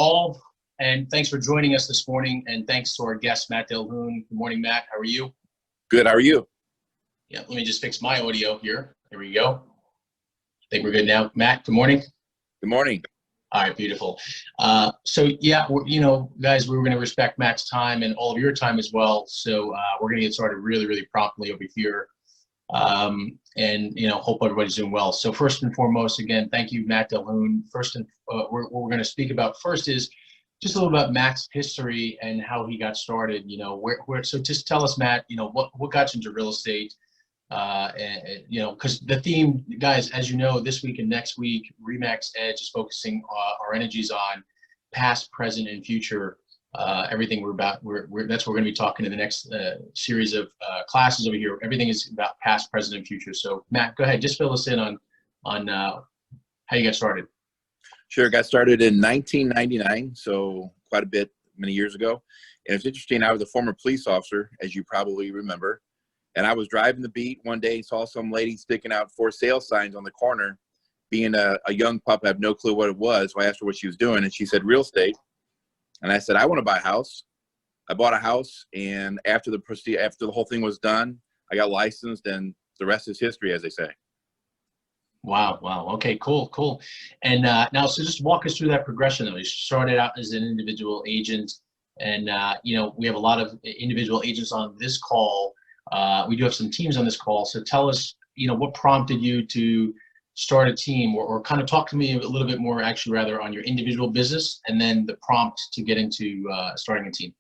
all, and thanks for joining us this morning. And thanks to our guest, Matt Delhougne. Good morning, Matt. How are you? Good. How are you? Yeah, let me just fix my audio here. There we go. I think we're good now. Matt, good morning. Good morning. All right, beautiful. So yeah, guys, we're going to respect Matt's time and all of your time as well. So we're going to get started really promptly over here. And hope everybody's doing well. So first and foremost, again, thank you, Matt Delhougne. What we're going to speak about first is just a little about Matt's history and how he got started. So just tell us, Matt, what got you into real estate? Because the theme, guys, as you know, this week and next week, REMAX Edge is focusing our energies on past, present, and future. Everything that's what we're going to be talking in the next series of classes over here. Everything is about past, present, and future. So Matt, go ahead, just fill us in on how you got started. Sure. Got started in 1999, so quite a bit, many years ago. And it's interesting, I was a former police officer, as you probably remember. And I was driving the beat one day, saw some lady sticking out for sale signs on the corner. Being a young pup, I have no clue what it was. So I asked her what she was doing, and she said real estate. And I said, I want to buy a house. I bought a house, and after the whole thing was done, I got licensed, and the rest is history, as they say. Wow. Okay, cool. And now, so just walk us through that progression, though. You started out as an individual agent, and we have a lot of individual agents on this call. We do have some teams on this call. So tell us, what prompted you to start a team, or kind of talk to me a little bit more, actually, rather, on your individual business, and then the prompt to get into starting a team.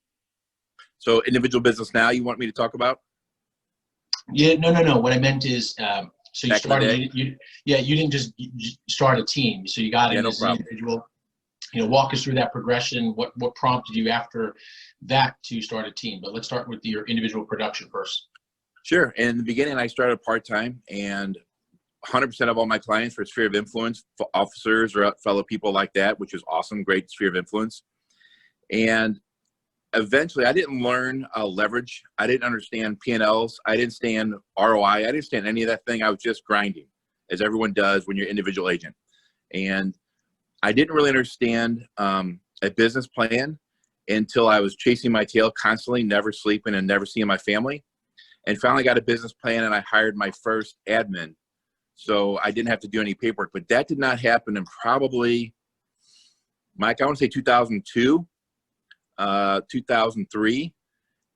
So individual business now you want me to talk about? Yeah, no. What I meant is, so you started, you didn't just start a team. So you got in as an individual. Walk us through that progression. What prompted you after that to start a team? But let's start with your individual production first. Sure. In the beginning, I started part-time, and 100% of all my clients were sphere of influence officers or fellow people like that, which was awesome. Great sphere of influence. And eventually I didn't learn leverage. I didn't understand P&Ls. I didn't understand ROI. I didn't understand any of that thing. I was just grinding, as everyone does when you're an individual agent. And I didn't really understand a business plan until I was chasing my tail constantly, never sleeping and never seeing my family, and finally got a business plan, and I hired my first admin. So I didn't have to do any paperwork, but that did not happen in probably, Mike, I want to say 2002, 2003,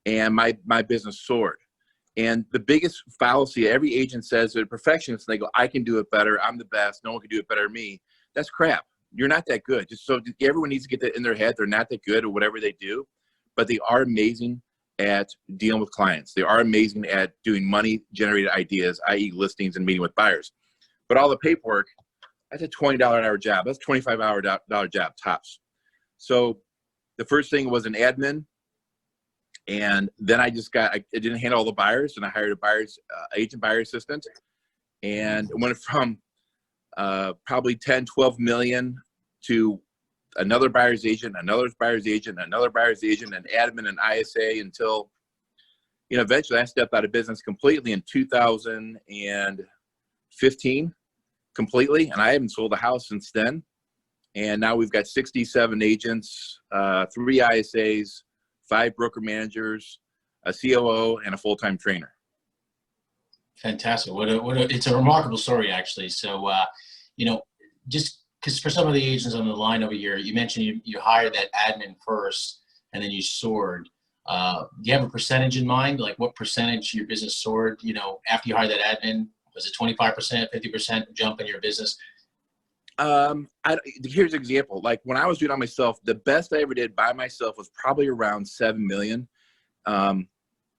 and my business soared. And the biggest fallacy, every agent says they're perfectionists, and they go, I can do it better, I'm the best, no one can do it better than me. That's crap. You're not that good. Just so everyone needs to get that in their head. They're not that good at whatever they do, but they are amazing at dealing with clients. They are amazing at doing money-generated ideas, i.e. listings and meeting with buyers. But all the paperwork, that's a $20 an hour job. That's a $25 job tops. So the first thing was an admin, and then I didn't handle all the buyers, and I hired a agent buyer assistant, and it went from probably 10, 12 million to another buyer's agent, another buyer's agent, another buyer's agent, an admin, an ISA, until, eventually I stepped out of business completely in 2015, completely. And I haven't sold a house since then. And now we've got 67 agents, 3 ISAs, 5 broker managers, a COO, and a full-time trainer. Fantastic. It's a remarkable story, actually. So, just because for some of the agents on the line over here, you mentioned you hired that admin first and then you soared. Do you have a percentage in mind? Like what percentage your business soared, after you hired that admin? Was it 25%, 50% jump in your business? Here's an example. Like when I was doing it on myself, the best I ever did by myself was probably around 7 million. And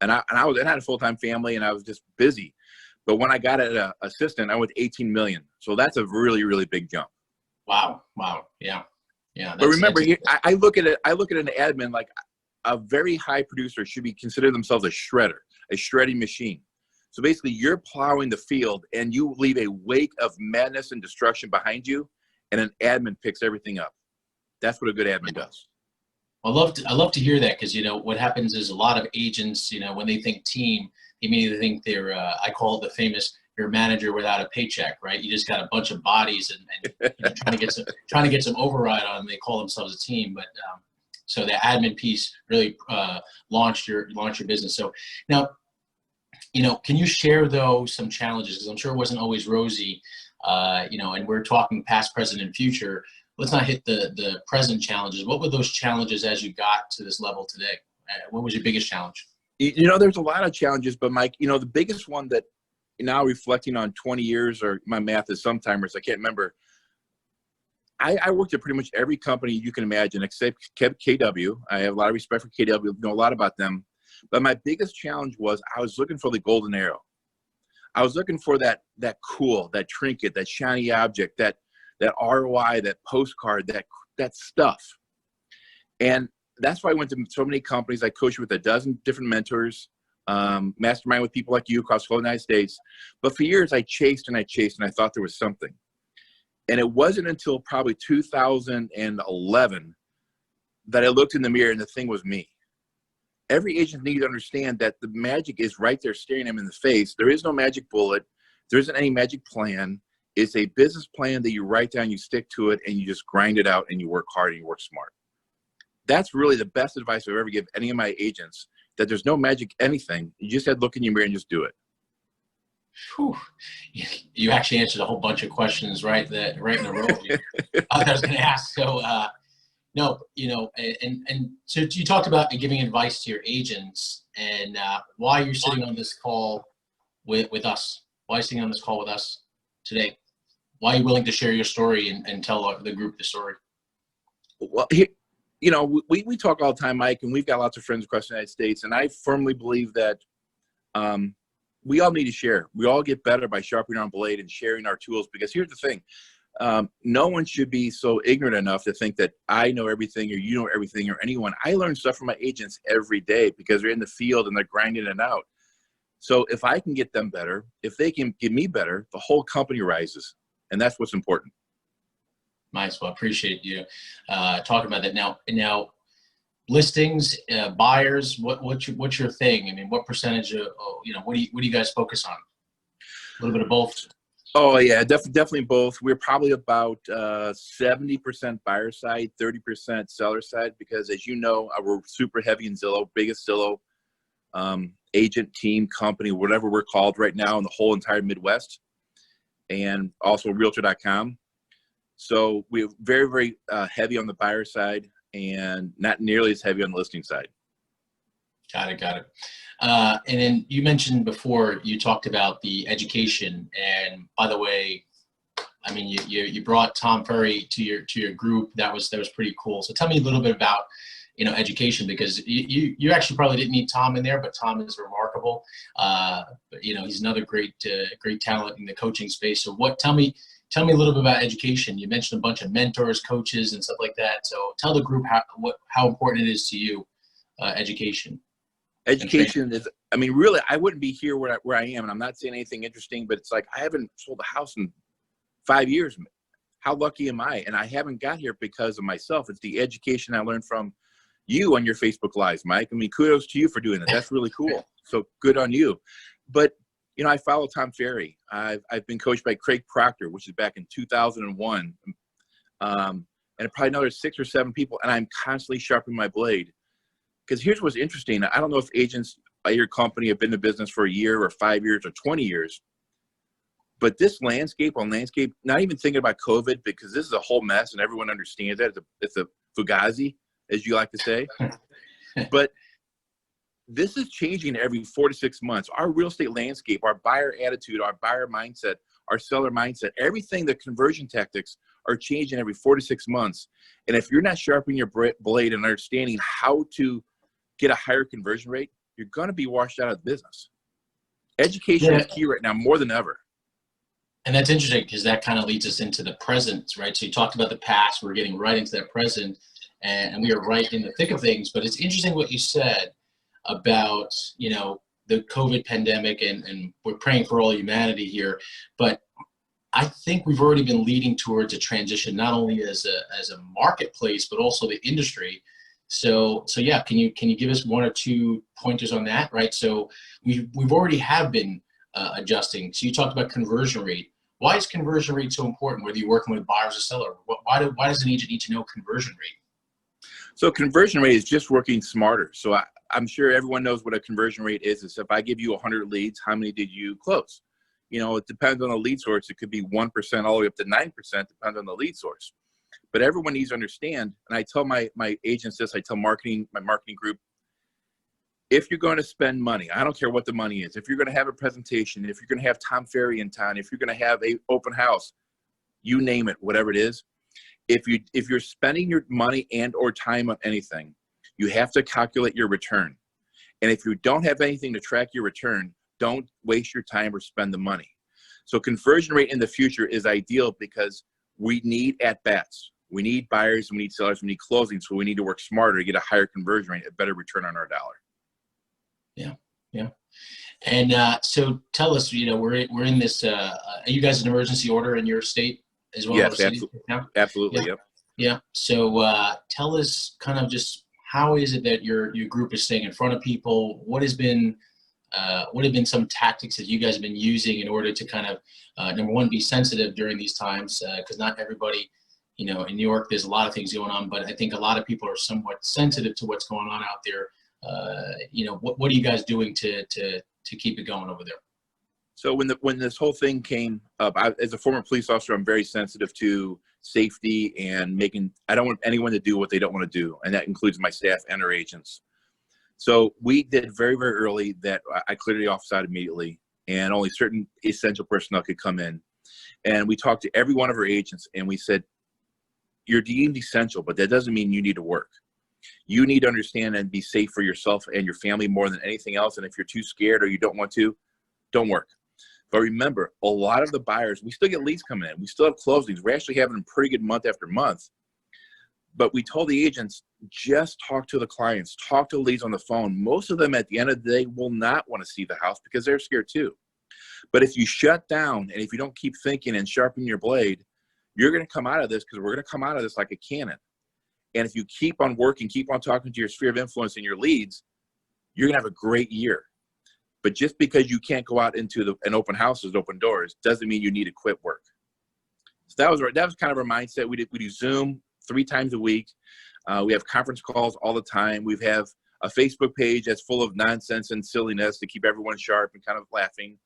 I had a full-time family, and I was just busy. But when I got an assistant, I went 18 million. So that's a really, really big jump. Wow. Yeah. But remember, I look at an admin like a very high producer should be considered themselves a shredder, a shredding machine. So basically, you're plowing the field, and you leave a wake of madness and destruction behind you, and an admin picks everything up. That's what a good admin does. I love to hear that, because what happens is a lot of agents, when they think team, they immediately think they're I call it the famous you're a manager without a paycheck, right? You just got a bunch of bodies and you know, trying to get some override on them. They call themselves a team, but so the admin piece really launched your business. So now, you know, can you share though some challenges? Because I'm sure it wasn't always rosy, you know, and we're talking past, present, and future. Let's not hit the present challenges. What were those challenges as you got to this level today? What was your biggest challenge? You know, there's a lot of challenges, but Mike, you know, the biggest one that now reflecting on 20 years, or my math is sometimers, I can't remember. I worked at pretty much every company you can imagine except KW. I have a lot of respect for KW, know a lot about them. But my biggest challenge was I was looking for the golden arrow. I was looking for that cool, that trinket, that shiny object, that ROI, that postcard, that stuff. And that's why I went to so many companies. I coached with a dozen different mentors, mastermind with people like you across the whole United States. But for years, I chased and I thought there was something. And it wasn't until probably 2011 that I looked in the mirror and the thing was me. Every agent needs to understand that the magic is right there staring them in the face. There is no magic bullet. There isn't any magic plan. It's a business plan that you write down, you stick to it, and you just grind it out and you work hard and you work smart. That's really the best advice I've ever given any of my agents, that there's no magic anything. You just had to look in your mirror and just do it. Whew. You actually answered a whole bunch of questions right in a row. I was going to ask. So, no, you know, and so you talked about giving advice to your agents, and why you're sitting on this call with us. Why are you sitting on this call with us today? Why are you willing to share your story and tell the group the story? Well, you know, we talk all the time, Mike, and we've got lots of friends across the United States, and I firmly believe that we all need to share. We all get better by sharpening our blade and sharing our tools, because here's the thing. No one should be so ignorant enough to think that I know everything or you know everything or anyone. I learn stuff from my agents every day because they're in the field and they're grinding it out. So if I can get them better, if they can get me better, the whole company rises. And that's what's important. Nice. Well, I appreciate you talking about that. Now listings, buyers, what's your thing? I mean, what percentage of, you know, what do you guys focus on? A little bit of both. Oh yeah, definitely both. We're probably about 70% buyer side, 30% seller side, because as you know, we're super heavy in Zillow, biggest Zillow agent, team, company, whatever we're called right now in the whole entire Midwest, and also Realtor.com. So we're very, very heavy on the buyer side and not nearly as heavy on the listing side. Got it. And then you mentioned before, you talked about the education. And by the way, I mean, you brought Tom Ferry to your group. That was pretty cool. So tell me a little bit about, you know, education, because you actually probably didn't need Tom in there, but Tom is remarkable. But you know, he's another great talent in the coaching space. So tell me a little bit about education. You mentioned a bunch of mentors, coaches, and stuff like that. So tell the group how important it is to you, education. Education is, I mean, really, I wouldn't be here where I am, and I'm not saying anything interesting, but it's like I haven't sold a house in 5 years. How lucky am I? And I haven't got here because of myself. It's the education I learned from you on your Facebook Lives, Mike. I mean, kudos to you for doing that. That's really cool. So good on you. But, you know, I follow Tom Ferry. I've been coached by Craig Proctor, which is back in 2001, and probably another 6 or 7 people, and I'm constantly sharpening my blade. Because here's what's interesting. I don't know if agents at your company have been in business for a year or 5 years or 20 years, but this landscape, not even thinking about COVID, because this is a whole mess and everyone understands that. It's a fugazi, as you like to say. But this is changing every 4 to 6 months. Our real estate landscape, our buyer attitude, our buyer mindset, our seller mindset, everything, the conversion tactics are changing every 4 to 6 months. And if you're not sharpening your blade and understanding how to get a higher conversion rate, you're going to be washed out of the business. Education is key right now more than ever. And that's interesting, because that kind of leads us into the present, right? So you talked about the past, we're getting right into that present, and we are right in the thick of things. But it's interesting what you said about, you know, the COVID pandemic, and we're praying for all humanity here. But I think we've already been leading towards a transition, not only as a marketplace, but also the industry. So yeah, can you give us 1 or 2 pointers on that, right? So we've already have been adjusting. So you talked about conversion rate. Why is conversion rate so important, whether you're working with buyers or sellers? Why does an agent need to know conversion rate? So conversion rate is just working smarter. So I'm sure everyone knows what a conversion rate is. Is if I give you 100 leads, how many did you close? You know, it depends on the lead source. It could be 1% all the way up to 9%, depends on the lead source. But everyone needs to understand, and I tell my agents this, I tell my marketing group, if you're going to spend money, I don't care what the money is, if you're going to have a presentation, if you're going to have Tom Ferry in town, if you're going to have a open house, you name it, whatever it is, if you're spending your money and or time on anything, you have to calculate your return. And if you don't have anything to track your return, don't waste your time or spend the money. So conversion rate in the future is ideal because we need at-bats. We need buyers, we need sellers, we need closings, so we need to work smarter to get a higher conversion rate, a better return on our dollar. Yeah, yeah. And so tell us, you know, we're in this, are you guys an emergency order in your state as well? Yes, absolutely. Yeah. Absolutely, Yeah. yep. Yeah. So tell us kind of just how is it that your group is staying in front of people? What have been some tactics that you guys have been using in order to kind of, number one, be sensitive during these times? Because not everybody, you know, in New York, there's a lot of things going on, but I think a lot of people are somewhat sensitive to what's going on out there. You know, what are you guys doing to keep it going over there? So when this whole thing came up, as a former police officer, I'm very sensitive to safety and I don't want anyone to do what they don't want to do. And that includes my staff and our agents. So we did very, very early that I cleared the office out immediately and only certain essential personnel could come in. And we talked to every one of our agents and we said, you're deemed essential, but that doesn't mean you need to work. You need to understand and be safe for yourself and your family more than anything else. And if you're too scared or you don't want to, don't work. But remember, a lot of the buyers, we still get leads coming in. We still have closings. We're actually having a pretty good month after month. But we told the agents, just talk to the clients, talk to the leads on the phone. Most of them at the end of the day will not want to see the house because they're scared too. But if you shut down and if you don't keep thinking and sharpen your blade, you're going to come out of this, because we're going to come out of this like a cannon. And if you keep on working, keep on talking to your sphere of influence and your leads, you're going to have a great year. But just because you can't go out into an open houses, open doors, doesn't mean you need to quit work. So that was kind of our mindset. We do Zoom 3 times a week. We have conference calls all the time. We have a Facebook page that's full of nonsense and silliness to keep everyone sharp and kind of laughing,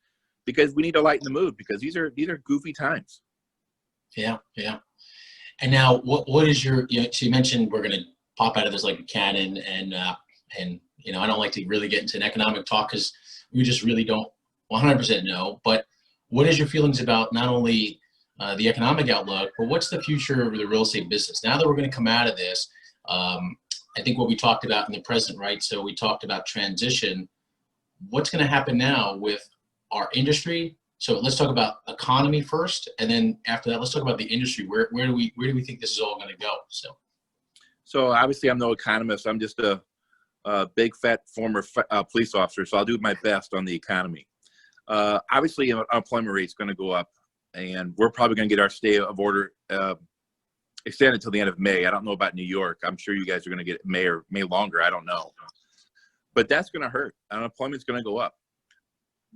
because we need to lighten the mood, because these are goofy times. Yeah, yeah. And now, what is your? You know, so you mentioned we're going to pop out of this like a cannon, and you know, I don't like to really get into an economic talk because we just really don't 100% know. But what is your feelings about not only the economic outlook, but what's the future of the real estate business now that we're going to come out of this? I think what we talked about in the present, right? So we talked about transition. What's going to happen now with our industry? So let's talk about economy first, and then after that, let's talk about the industry. Where do we think this is all going to go? So obviously, I'm no economist. I'm just a big fat former police officer, so I'll do my best on the economy. Obviously, unemployment rate is going to go up, and we're probably going to get our stay of order extended till the end of May. I don't know about New York. I'm sure you guys are going to get May or May longer. I don't know, but that's going to hurt. Unemployment is going to go up.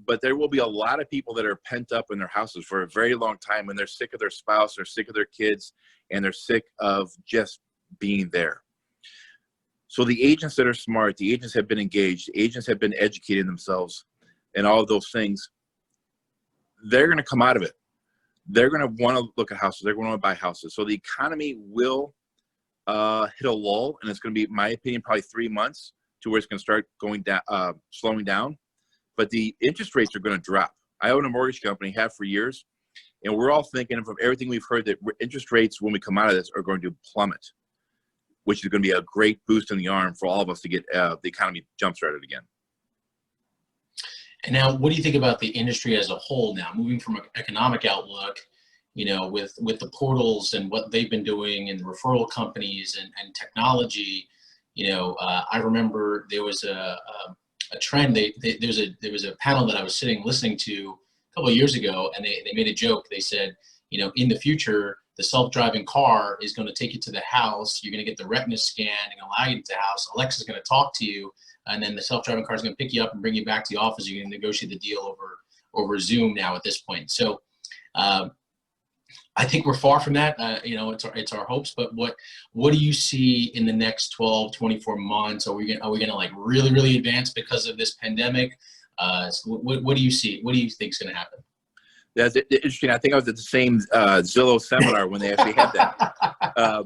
But there will be a lot of people that are pent up in their houses for a very long time, and they're sick of their spouse, they're sick of their kids, and they're sick of just being there. So the agents that are smart, the agents have been engaged, the agents have been educating themselves and all of those things, they're going to come out of it. They're going to want to look at houses. They're going to want to buy houses. So the economy will hit a lull, and it's going to be, in my opinion, probably 3 months to where it's going to start going down, slowing down. But the interest rates are going to drop. I own a mortgage company, have for years, and we're all thinking from everything we've heard that interest rates, when we come out of this, are going to plummet, which is going to be a great boost in the arm for all of us to get the economy jump-started again. And now, what do you think about the industry as a whole now, moving from an economic outlook, you know, with the portals and what they've been doing and the referral companies and technology? You know, I remember there was a trend. There was a panel that I was listening to a couple of years ago, and they made a joke. They said, you know, in the future, the self-driving car is going to take you to the house. You're going to get the retina scan and allow you to the house. Alexa's going to talk to you, and then the self-driving car is going to pick you up and bring you back to the office. You're going to negotiate the deal over Zoom now at this point. So I think we're far from that. It's our hopes, but what do you see in the next 12, 24 months? Are we gonna like really advance because of this pandemic? What do you see? What do you think is gonna happen? That's interesting. I think I was at the same Zillow seminar when they actually had that.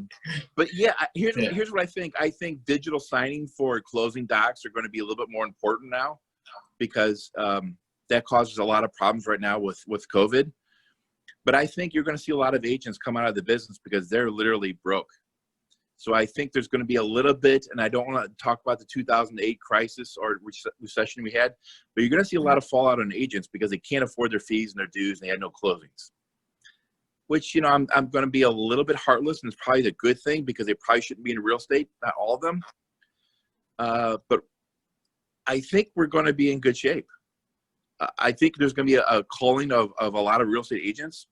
But yeah, here's what I think. I think digital signing for closing docs are going to be a little bit more important now, because that causes a lot of problems right now with COVID. But I think you're going to see a lot of agents come out of the business because they're literally broke. So I think there's going to be a little bit, and I don't want to talk about the 2008 crisis or recession we had, but you're going to see a lot of fallout on agents because they can't afford their fees and their dues, and they had no closings. Which, I'm going to be a little bit heartless, and it's probably the good thing because they probably shouldn't be in real estate, not all of them. But I think we're going to be in good shape. I think there's going to be a calling of a lot of real estate agents.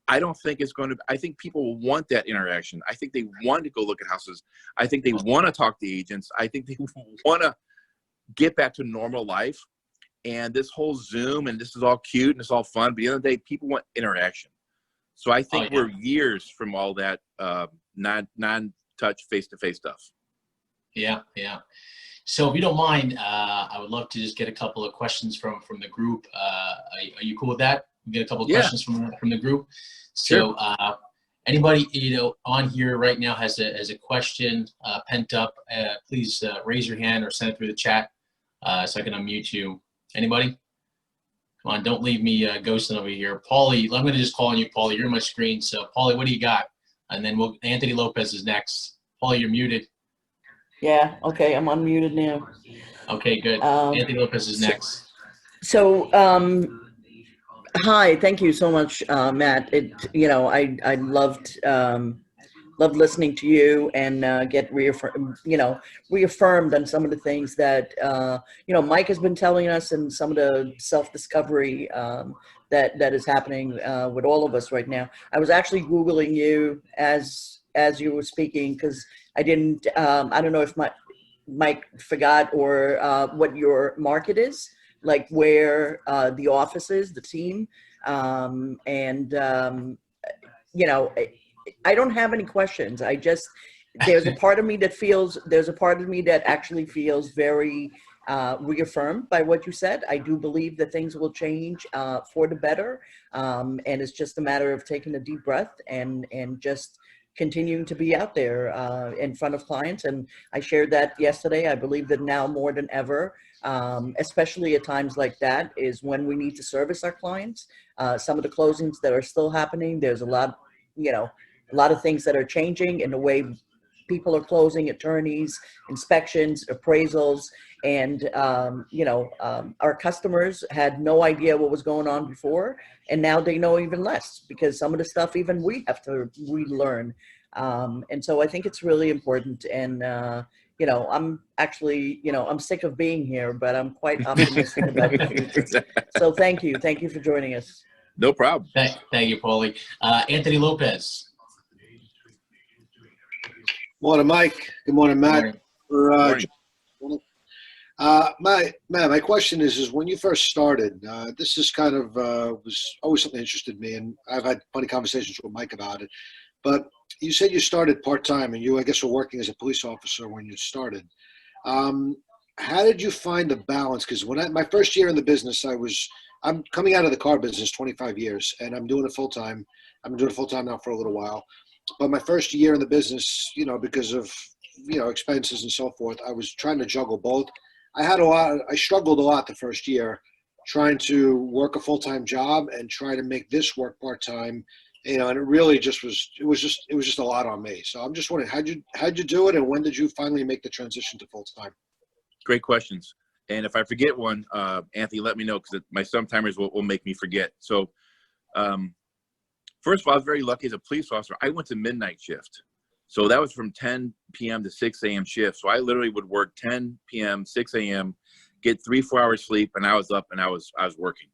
I don't think it's going to, I think people want that interaction. I think they want to go look at houses. I think they want to talk to agents. I think they want to get back to normal life. And this whole Zoom, and this is all cute and it's all fun, but at the end of the day, people want interaction. So I think we're years from all that non-touch face-to-face stuff. Yeah. So if you don't mind, I would love to just get a couple of questions from the group. Are you cool with that? We get a couple of questions from the group. So anybody on here right now has a question pent up, please raise your hand or send it through the chat so I can unmute you. Anybody? Come on, don't leave me ghosting over here. Paulie, I'm going to just call on you, Paulie. You're on my screen. So Paulie, what do you got? And then Anthony Lopez is next. Paulie, you're muted. Yeah, okay, I'm unmuted now. Okay, good. Anthony Lopez is next. So, hi, thank you so much, Matt. I loved listening to you and get reaffirmed on some of the things that Mike has been telling us, and some of the self-discovery that is happening with all of us right now. I was actually Googling you as you were speaking, because I didn't, I don't know if Mike forgot or what your market is, like where the office is, the team. I don't have any questions. There's a part of me that actually feels very reaffirmed by what you said. I do believe that things will change for the better. And it's just a matter of taking a deep breath and just continuing to be out there in front of clients. And I shared that yesterday. I believe that now more than ever, especially at times like that, is when we need to service our clients. Some of the closings that are still happening, there's a lot of things that are changing in the way people are closing, attorneys, inspections, appraisals, and our customers had no idea what was going on before, and now they know even less, because some of the stuff even we have to relearn. And so I think it's really important. And I'm actually, I'm sick of being here, but I'm quite optimistic about the future. So thank you for joining us. No problem. Thank you, Paulie. Anthony Lopez. Morning, Mike. Good morning, Matt. Morning. My question is when you first started, this is kind of was always something that interested me, and I've had funny conversations with Mike about it. But you said you started part-time, and I guess, were working as a police officer when you started. How did you find the balance? Because my first year in the business, I'm coming out of the car business 25 years, and I'm doing it full-time. I've been doing it full-time now for a little while. But my first year in the business, because of, expenses and so forth, I was trying to juggle both. I struggled a lot the first year trying to work a full-time job and try to make this work part-time, and it really it was just a lot on me. So I'm just wondering, how'd you do it, and when did you finally make the transition to full-time? Great questions. And if I forget one, Anthony, let me know, because my sometimers will make me forget. So, first of all, I was very lucky as a police officer. I went to midnight shift. So that was from 10 p.m. to 6 a.m. shift. So I literally would work 10 p.m., 6 a.m., get 3-4 hours sleep, and I was up and I was working.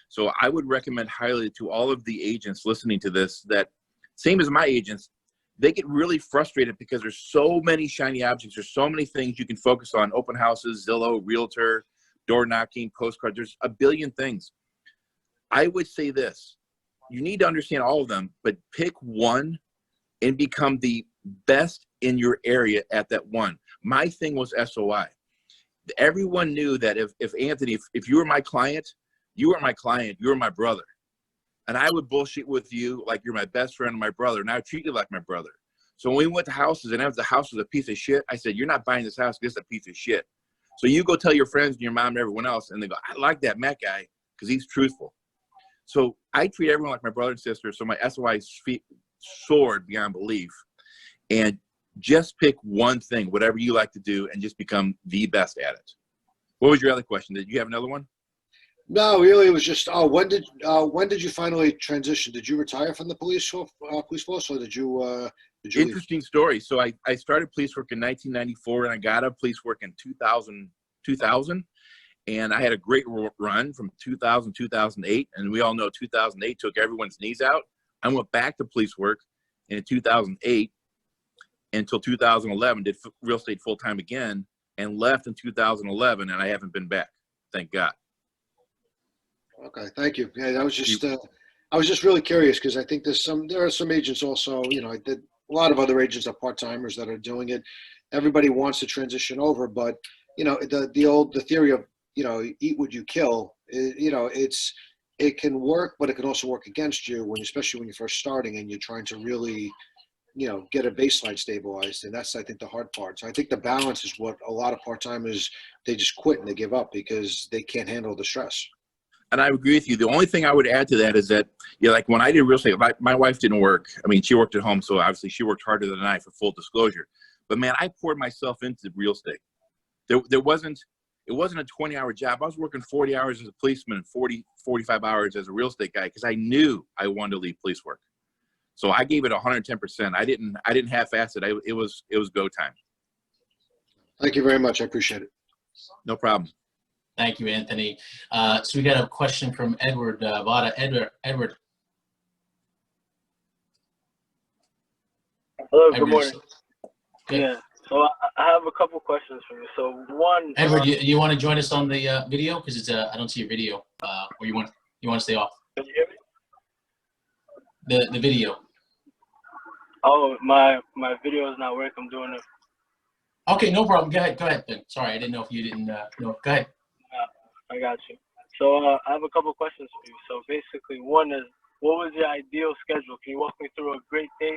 So I would recommend highly to all of the agents listening to this that, same as my agents, they get really frustrated because there's so many shiny objects. There's so many things you can focus on: open houses, Zillow, realtor, door knocking, postcard. There's a billion things. I would say this. You need to understand all of them, but pick one and become the best in your area at that one. My thing was SOI. Everyone knew that if Anthony, if you were my client, you were my client, you were my brother. And I would bullshit with you like you're my best friend and my brother, and I would treat you like my brother. So when we went to houses and if the house was a piece of shit, I said, you're not buying this house, it's a piece of shit. So you go tell your friends and your mom and everyone else, and they go, I like that Matt guy because he's truthful. So I treat everyone like my brother and sister, so my SOI soared beyond belief. And just pick one thing, whatever you like to do, and just become the best at it. What was your other question? Did you have another one? No, really, it was just, when did you finally transition? Did you retire from the police force, or did you leave? Interesting story. So I started police work in 1994, and I got out of police work in 2000, and I had a great run from 2000, 2008, and we all know 2008 took everyone's knees out. I went back to police work in 2008 until 2011, did real estate full-time again, and left in 2011, and I haven't been back. Thank God. Okay, thank you. Yeah, I was just really curious because I think there are some agents also, a lot of other agents are part-timers that are doing it. Everybody wants to transition over, but the theory of, eat what you kill, it can work, but it can also work against you especially when you're first starting and you're trying to really, get a baseline stabilized. And that's, I think, the hard part. So I think the balance is what a lot of part-timers, they just quit and they give up because they can't handle the stress. And I agree with you. The only thing I would add to that is that, like when I did real estate, my wife didn't work. I mean, she worked at home, so obviously she worked harder than I, for full disclosure. But man, I poured myself into real estate. It wasn't a 20-hour job. I was working 40 hours as a policeman and 45 hours as a real estate guy because I knew I wanted to leave police work. So I gave it 110%. I didn't half-ass it. It was go time. Thank you very much. I appreciate it. No problem. Thank you, Anthony. So we got a question from Edward Vada. Edward. Hello, Edward, good morning. Good. Yeah, so I have a couple questions for you. So one, Edward, you want to join us on the video because it's I don't see your video, or you want to stay off can you hear me? the video. Oh, my video is not working. I'm doing it. Okay, no problem. Go ahead then. Sorry, I didn't know if you didn't know. Go ahead. I got you. So I have a couple questions for you. So basically, one is, what was your ideal schedule? Can you walk me through a great day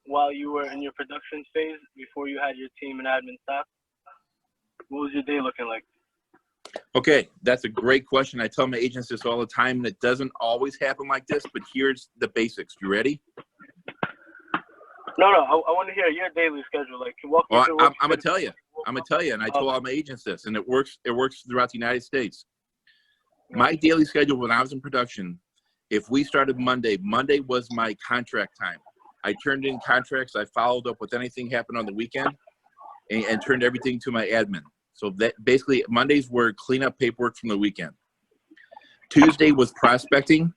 while you were in your production phase before you had your team and admin staff? What was your day looking like? Okay, that's a great question. I tell my agents this all the time, and it doesn't always happen like this, but here's the basics. You ready? No, I want to hear your daily schedule. Like, can you walk me Well, through I'm gonna tell you, and I told all my agents this, and it works throughout the United States. My daily schedule when I was in production, if we started Monday was my contract time. I turned in contracts, I followed up with anything happened on the weekend, and turned everything to my admin. So that basically Mondays were clean up paperwork from the weekend. Tuesday was prospecting.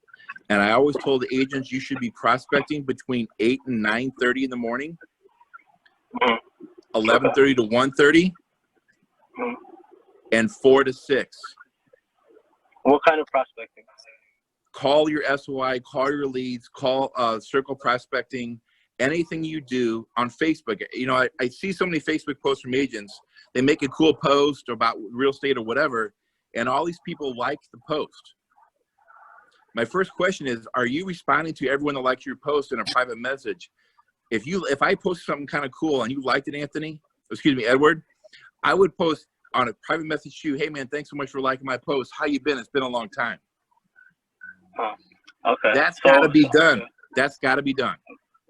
And I always told the agents you should be prospecting between 8 and 9:30 in the morning, 11:30 to 1:30, and 4 to 6. What kind of prospecting? Call your SOI, call your leads, call circle prospecting, anything you do on Facebook. I see so many Facebook posts from agents. They make a cool post about real estate or whatever, and all these people like the post. My first question is, are you responding to everyone that likes your post in a private message? If I post something kind of cool and you liked it, Edward, I would post on a private message to you, hey man, thanks so much for liking my post. How you been? It's been a long time. Okay. That's gotta be done. That's gotta be done.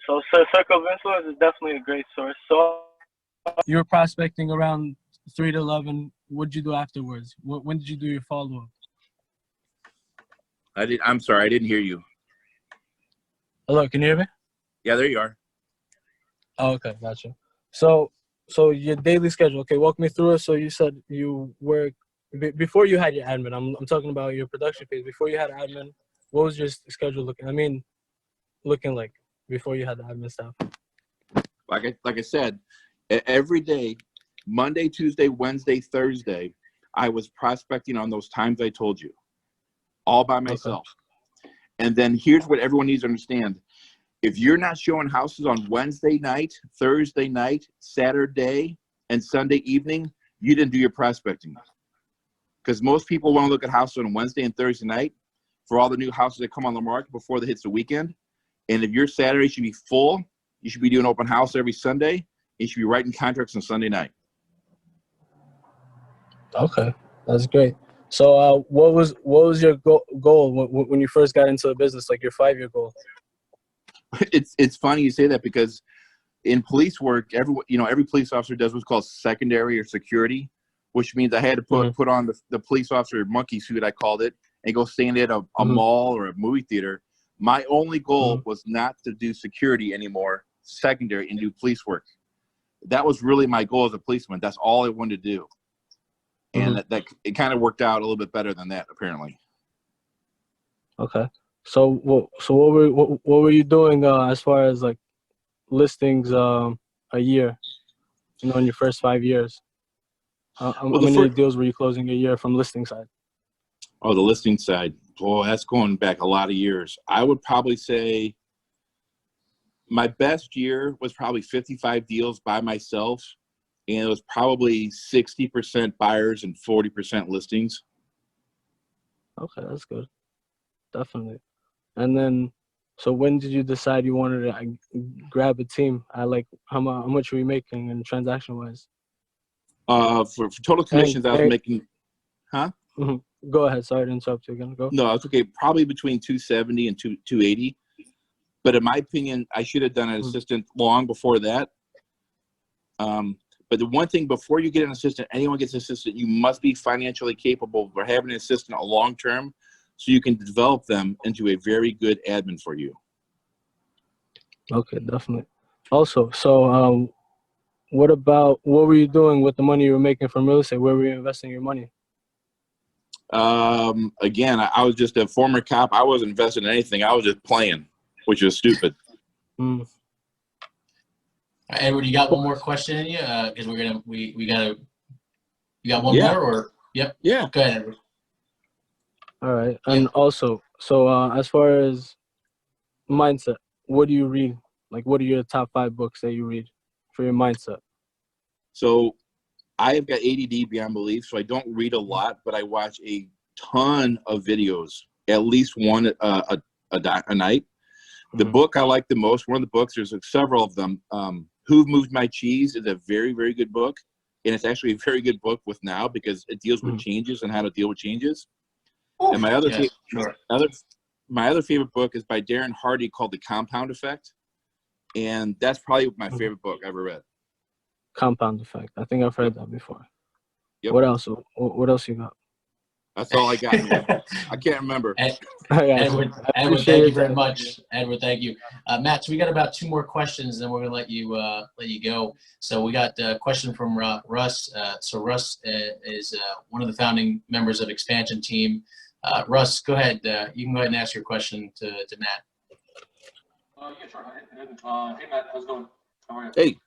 So Circle of Influence is definitely a great source. So you were prospecting around 3 to 11. What did you do afterwards? When did you do your follow-up? I'm sorry, I didn't hear you. Hello, can you hear me? Yeah, there you are. Oh, okay, gotcha. So your daily schedule. Okay, walk me through it. So you said you work before you had your admin. I'm talking about your production phase. Before you had admin, what was your schedule looking like before you had the admin staff? Like I said, every day, Monday, Tuesday, Wednesday, Thursday, I was prospecting on those times I told you. all by myself. And then here's what everyone needs to understand. If you're not showing houses on Wednesday night, Thursday night, Saturday, and Sunday evening, you didn't do your prospecting. Because most people want to look at houses on Wednesday and Thursday night for all the new houses that come on the market before it hits the weekend. And if your Saturday should be full, you should be doing open house every Sunday. You should be writing contracts on Sunday night. Okay, that's great. So, what was your goal when you first got into the business? Like your 5-year goal? It's funny you say that, because in police work, every police officer does what's called secondary or security, which means I had to put on the police officer monkey suit, I called it, and go stand at a mall or a movie theater. My only goal was not to do security anymore, secondary, and do police work. That was really my goal as a policeman. That's all I wanted to do. And that it kind of worked out a little bit better than that, apparently. Okay. So what were you doing as far as like listings a year? In your first 5 years, how many deals were you closing a year from listing side? Oh, the listing side. Boy, that's going back a lot of years. I would probably say my best year was probably 55 deals by myself. And it was probably 60% buyers and 40% listings. Okay, that's good. Definitely. And then, so when did you decide you wanted to grab a team? How much were you making in transaction wise? For total commissions, I was making, huh? Go ahead. Sorry to interrupt you again. Go. No, it's okay. Probably between 270 and 280. But in my opinion, I should have done an assistant long before that. But the one thing, before you get an assistant, anyone gets an assistant, you must be financially capable of having an assistant a long term, so you can develop them into a very good admin for you. Okay, definitely. Also, so what were you doing with the money you were making from real estate? Where were you investing your money? Again, I was just a former cop. I wasn't investing in anything. I was just playing, which was stupid. Edward, you got one more question in you? Because you got one more, or yep? Yeah. Go ahead, Edward. All right, and also, so as far as mindset, what do you read? Like, what are your top 5 books that you read for your mindset? So, I have got ADD beyond belief, so I don't read a lot, but I watch a ton of videos, at least one a night. The book I like the most, one of the books, there's several of them. Who Moved My Cheese is a very, very good book. And it's actually a very good book with now, because it deals with changes and how to deal with changes. And my other favorite book is by Darren Hardy, called The Compound Effect. And that's probably my favorite book I ever read. Compound Effect. I think I've heard that before. Yep. What else? What else you got? That's all I got. I can't remember. Edward, thank you very much. Edward, thank you. Matt, so we got about 2 more questions, and then we're gonna let you go. So we got a question from Russ. So Russ is one of the founding members of Expansion Team. Russ, go ahead. You can go ahead and ask your question to Matt. Yeah, sure. Hey, Matt, how's it going? How are you? Hey.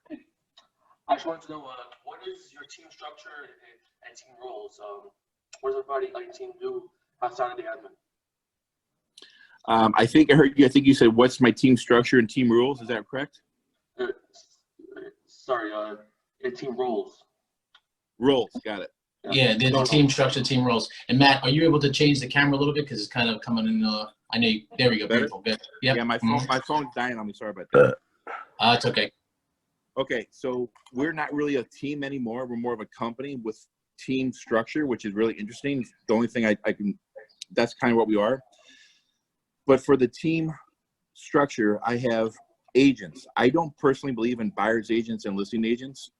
I just wanted to know, what is your team structure and team roles? What does everybody on your team do outside of the admin? I think I heard you. I think you said, "What's my team structure and team rules?" Is that correct? Sorry, team roles. Roles, got it. Yeah, the team structure, team roles. And Matt, are you able to change the camera a little bit, because it's kind of coming in? I know. There we go. Better? Beautiful. Good. Yep. Yeah, my phone's dying on me. Sorry about that. It's okay. Okay, so we're not really a team anymore. We're more of a company with team structure, which is really interesting. The only thing I can, that's kind of what we are. But for the team structure, I have agents. I don't personally believe in buyer's agents and listing agents,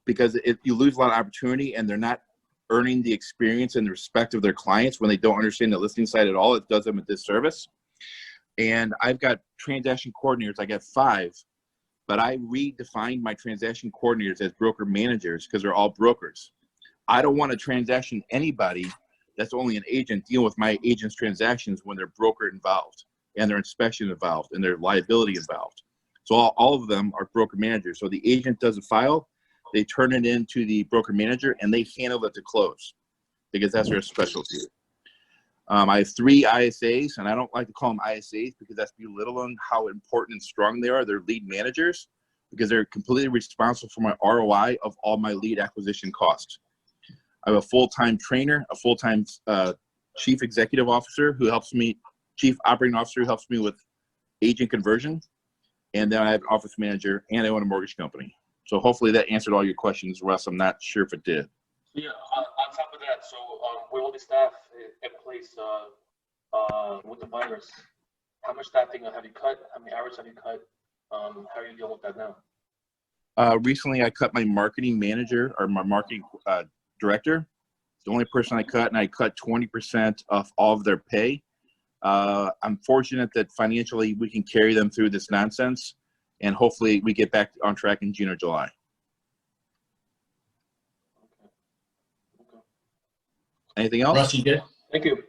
because if you lose a lot of opportunity, and they're not earning the experience and the respect of their clients when they don't understand the listing side at all, it does them a disservice. And I've got transaction coordinators. I got 5. But I redefined my transaction coordinators as broker managers, because they're all brokers. I don't want to transaction anybody that's only an agent dealing with my agent's transactions when they're broker involved, and their inspection involved, and their liability involved. So all of them are broker managers. So the agent does a file, they turn it into the broker manager, and they handle it to close, because that's their specialty. I have 3 ISAs, and I don't like to call them ISAs because that's belittling how important and strong they are. They're lead managers because they're completely responsible for my ROI of all my lead acquisition costs. I have a full-time trainer, a full-time chief executive officer who helps me, chief operating officer who helps me with agent conversion. And then I have an office manager, and I own a mortgage company. So hopefully that answered all your questions, Russ. I'm not sure if it did. Yeah, on top of that, so with all the staff in place with the virus, how much staffing have you cut? How many hours have you cut? How are you dealing with that now? Recently, I cut my marketing manager or my marketing director. It's the only person I cut, and I cut 20% of all of their pay. I'm fortunate that financially we can carry them through this nonsense, and hopefully we get back on track in June or July. Okay. Anything else? Russ, you good? Thank you.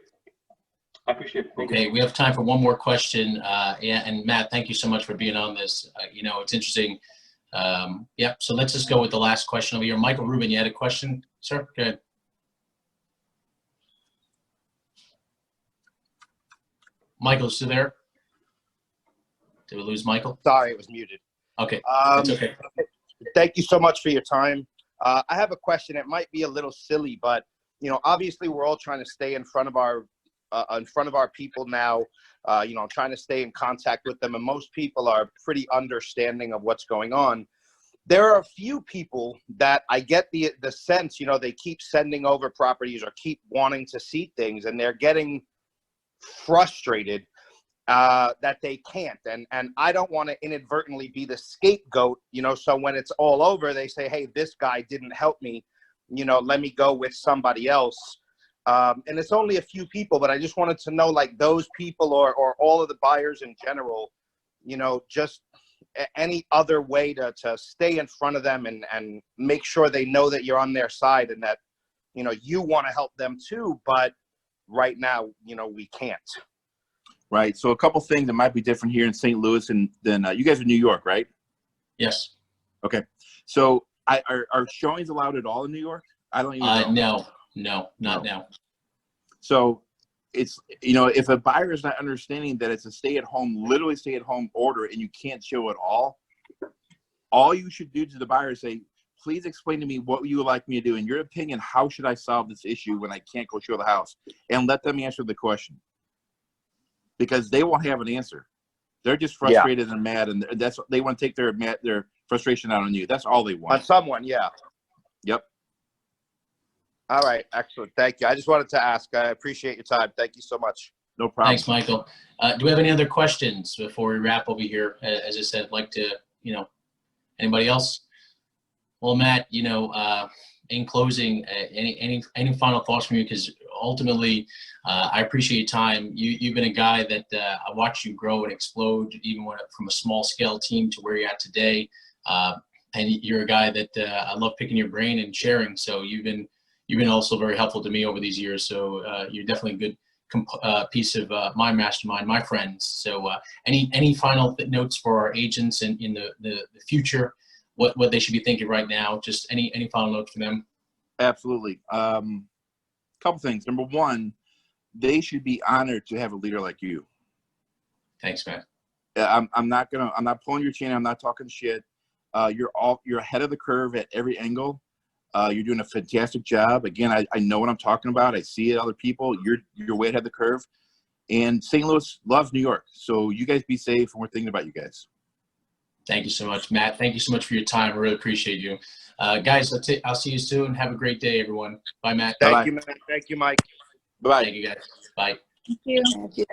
I appreciate it. Thank you. Okay, we have time for one more question. Yeah, and Matt, thank you so much for being on this. You know, it's interesting. Yep, so let's just go with the last question over here. Michael Rubin, you had a question, sir? Go ahead. Michael, still there? Did we lose Michael? Sorry, it was muted. Okay, it's okay. Thank you so much for your time. I have a question. It might be a little silly, but you know, obviously, we're all trying to stay in front of our people now. You know, trying to stay in contact with them, and most people are pretty understanding of what's going on. There are a few people that I get the sense, you know, they keep sending over properties or keep wanting to see things, and they're getting frustrated that they can't, and I don't want to inadvertently be the scapegoat, you know, so when it's all over they say, hey, this guy didn't help me, you know, let me go with somebody else. And it's only a few people, but I just wanted to know, like, those people or all of the buyers in general, you know, just any other way to stay in front of them and make sure they know that you're on their side and that, you know, you want to help them too, but right now, you know, we can't. Right. So a couple things that might be different here in St. Louis and then you guys are in New York, right? Yes. Okay. So are showings allowed at all in New York? I don't even know. No, not now. So it's, you know, if a buyer is not understanding that it's a literally stay at home order and you can't show at all you should do to the buyer is say, please explain to me what you would like me to do. In your opinion, how should I solve this issue when I can't go show the house? And let them answer the question. Because they won't have an answer. They're just frustrated and mad, and they want to take their frustration out on you. That's all they want. On someone, yeah. Yep. All right, excellent. Thank you. I just wanted to ask. I appreciate your time. Thank you so much. No problem. Thanks, Michael. Do we have any other questions before we wrap over here? As I said, I'd like to, you know, anybody else? Well, Matt, you know, in closing, any final thoughts from you? Because ultimately, I appreciate your time. You've been a guy that I watched you grow and explode, even from a small scale team to where you're at today. And you're a guy that I love picking your brain and sharing. So you've been also very helpful to me over these years. So you're definitely a good piece of my mastermind, my friends. So any final notes for our agents in the future? What they should be thinking right now? Just any final notes for them? Absolutely. Couple things. Number one, they should be honored to have a leader like you. Thanks, man. I'm not pulling your chain. I'm not talking shit. You're ahead of the curve at every angle. You're doing a fantastic job. Again, I know what I'm talking about. I see it other people. You're way ahead of the curve. And St. Louis loves New York. So you guys be safe, and we're thinking about you guys. Thank you so much, Matt. Thank you so much for your time. I really appreciate you. Guys, I'll see you soon. Have a great day, everyone. Bye, Matt. Thank you, Mike. Thank you, Mike. Bye. Thank you, guys. Bye. Thank you.